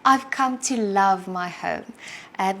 I've come to love my home.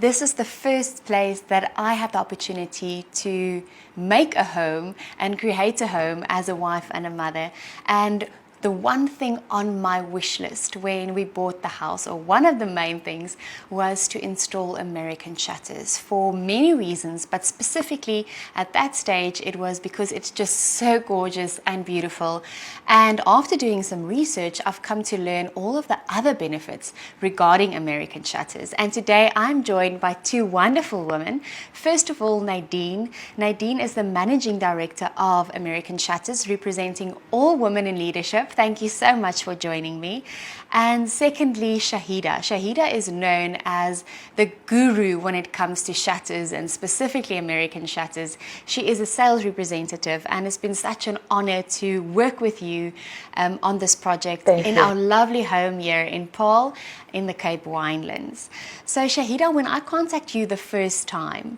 This is the first place that I had the opportunity to make a home and create a home as a wife and a mother. And the one thing on my wish list when we bought the house, or one of the main things, was to install American shutters for many reasons, but specifically at that stage it was because it's just so gorgeous and beautiful. And after doing some research, I've come to learn all of the other benefits regarding American shutters. And today I'm joined by two wonderful women. First of all, Nadine. Nadine is the Managing Director of American Shutters, representing all women in leadership. Thank you so much for joining me. And secondly, Shaheeda. Shaheeda is known as the guru when it comes to shutters, and specifically American shutters. She is a sales representative, and it's been such an honor to work with you on this project in our lovely home here in Paarl in the Cape Winelands. So Shaheeda, when I contacted you the first time,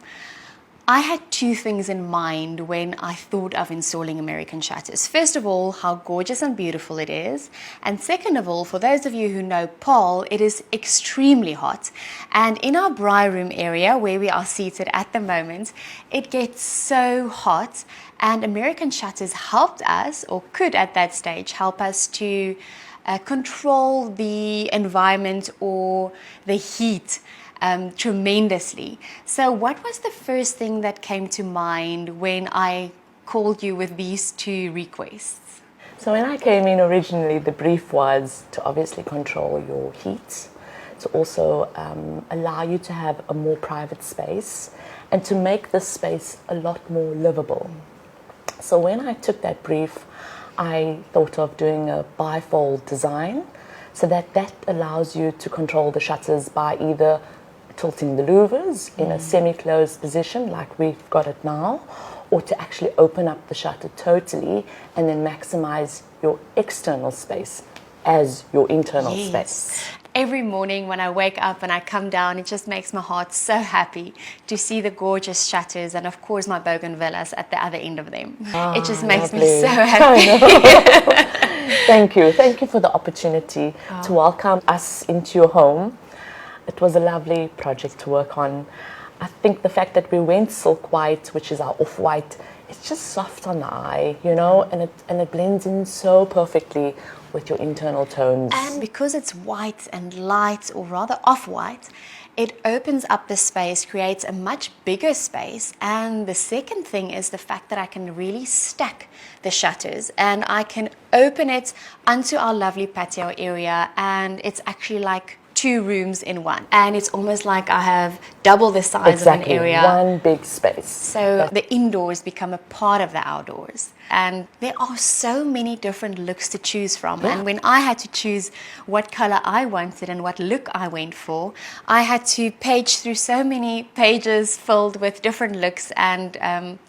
I had two things in mind when I thought of installing American shutters. First of all, how gorgeous and beautiful it is. And second of all, for those of you who know Paarl, it is extremely hot. And in our braai room area where we are seated at the moment, it gets so hot. And American shutters helped us, or could at that stage help us to control the environment or the heat tremendously. So what was the first thing that came to mind when I called you with these two requests? So when I came in originally, the brief was to obviously control your heat, to also allow you to have a more private space, and to make this space a lot more livable. So when I took that brief, I thought of doing a bifold design, so that allows you to control the shutters by either tilting the louvers in a semi-closed position like we've got it now, or to actually open up the shutter totally and then maximize your external space as your internal space. Every morning when I wake up and I come down, it just makes my heart so happy to see the gorgeous shutters and of course my bougainvilleas at the other end of them. It just makes me so happy. Thank you for the opportunity to welcome us into your home. It was a lovely project to work on. I think the fact that we went silk white, which is our off-white, it's just soft on the eye, you know, and it blends in so perfectly with your internal tones. And because it's white and light, or rather off-white, it opens up the space, creates a much bigger space. And the second thing is the fact that I can really stack the shutters and I can open it onto our lovely patio area, and it's actually like two rooms in one, and it's almost like I have double the size of an area. One big space. So the indoors become a part of the outdoors, and there are so many different looks to choose from. And when I had to choose what color I wanted and what look I went for, I had to page through so many pages filled with different looks, and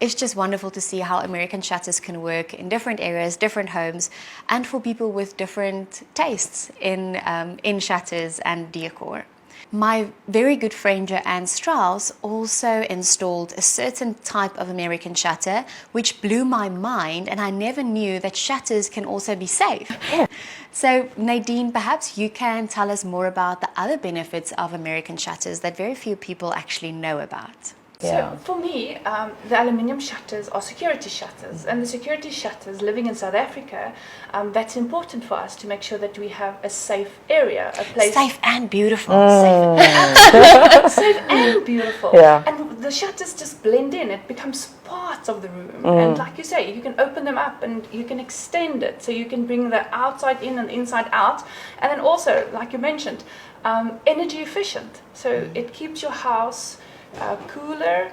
it's just wonderful to see how American shutters can work in different areas, different homes, and for people with different tastes in shutters and decor. My very good friend Rolene Strauss also installed a certain type of American shutter which blew my mind, and I never knew that shutters can also be safe. So Nadine, perhaps you can tell us more about the other benefits of American shutters that very few people actually know about. So for me, the aluminium shutters are security shutters, and the security shutters, living in South Africa, that's important for us to make sure that we have a safe area, a place. Safe and beautiful. Safe and beautiful. And the shutters just blend in. It becomes part of the room. And like you say, you can open them up and you can extend it, so you can bring the outside in and inside out. And then also, like you mentioned, energy efficient. So it keeps your house cooler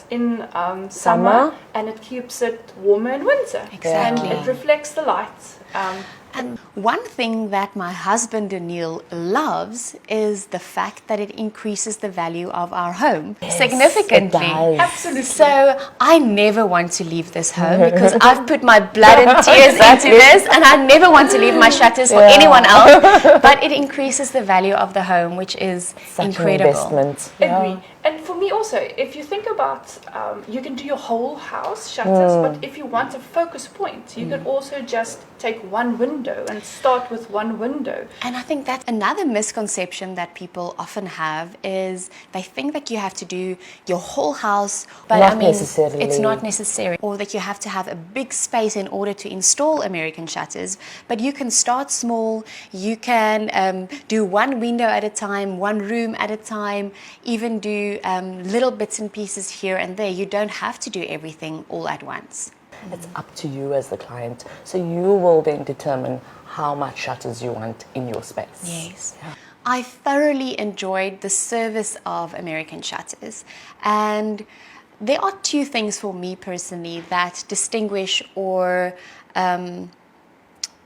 in summer, and it keeps it warmer in winter. Exactly. It reflects the light. And one thing that my husband Daniel loves is the fact that it increases the value of our home significantly. Absolutely. So I never want to leave this home because I've put my blood and tears into this, and I never want to leave my shutters for anyone else. But it increases the value of the home, which is such incredible. An investment. Agree. And for me also, if you think about, you can do your whole house shutters, but if you want a focus point, you can also just take one window and start with one window. And I think that's another misconception that people often have, is they think that you have to do your whole house, but Not I mean, necessarily. it's not necessary, or that you have to have a big space in order to install American shutters. But you can start small, you can do one window at a time, one room at a time, even do little bits and pieces here and there. You don't have to do everything all at once. It's up to you as the client. So you will then determine how much shutters you want in your space. Yes. Yeah. I thoroughly enjoyed the service of American Shutters. And there are two things for me personally that distinguish, or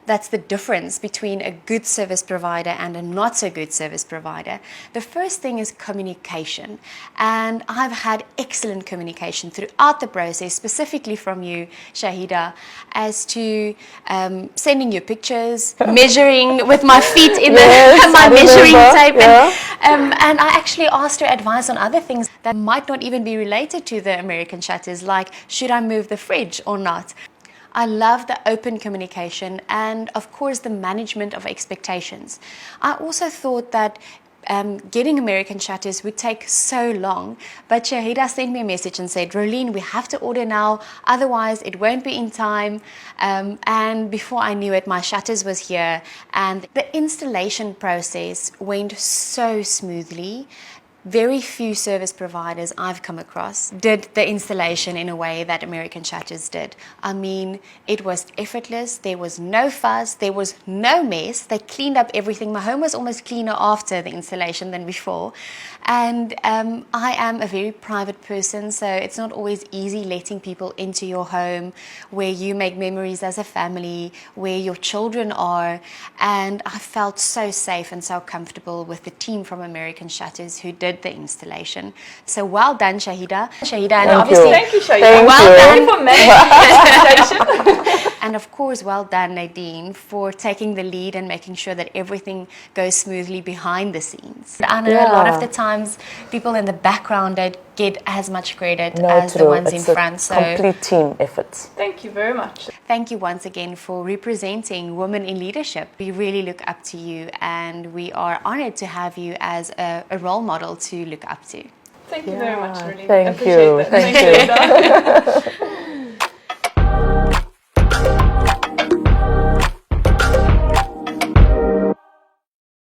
that's the difference between a good service provider and a not so good service provider. The first thing is communication. And I've had excellent communication throughout the process, specifically from you, Shaheeda, as to sending you pictures, measuring with my feet in my measuring tape. Yeah. And I actually asked her advice on other things that might not even be related to the American Shutters, like should I move the fridge or not? I love the open communication and, of course, the management of expectations. I also thought that getting American Shutters would take so long, but Shaheeda sent me a message and said, Rolene, we have to order now, otherwise it won't be in time. And before I knew it, my shutters was here, and the installation process went so smoothly. Very few service providers I've come across did the installation in a way that American Shutters did. I mean, it was effortless. There was no fuss. There was no mess. They cleaned up everything. My home was almost cleaner after the installation than before. And I am a very private person, so it's not always easy letting people into your home where you make memories as a family, where your children are. And I felt so safe and so comfortable with the team from American Shutters who did the installation. So well done, Shaheeda. Thank you, Shaheeda. Well done for managing the installation. And of course, well done, Nadine, for taking the lead and making sure that everything goes smoothly behind the scenes. I know a lot of the times people in the background don't get as much credit as the ones in front. So complete team effort. Thank you very much. Thank you once again for representing women in leadership. We really look up to you, and we are honored to have you as a role model to look up to. Thank you very much, Rolene. Thank you. Thank you.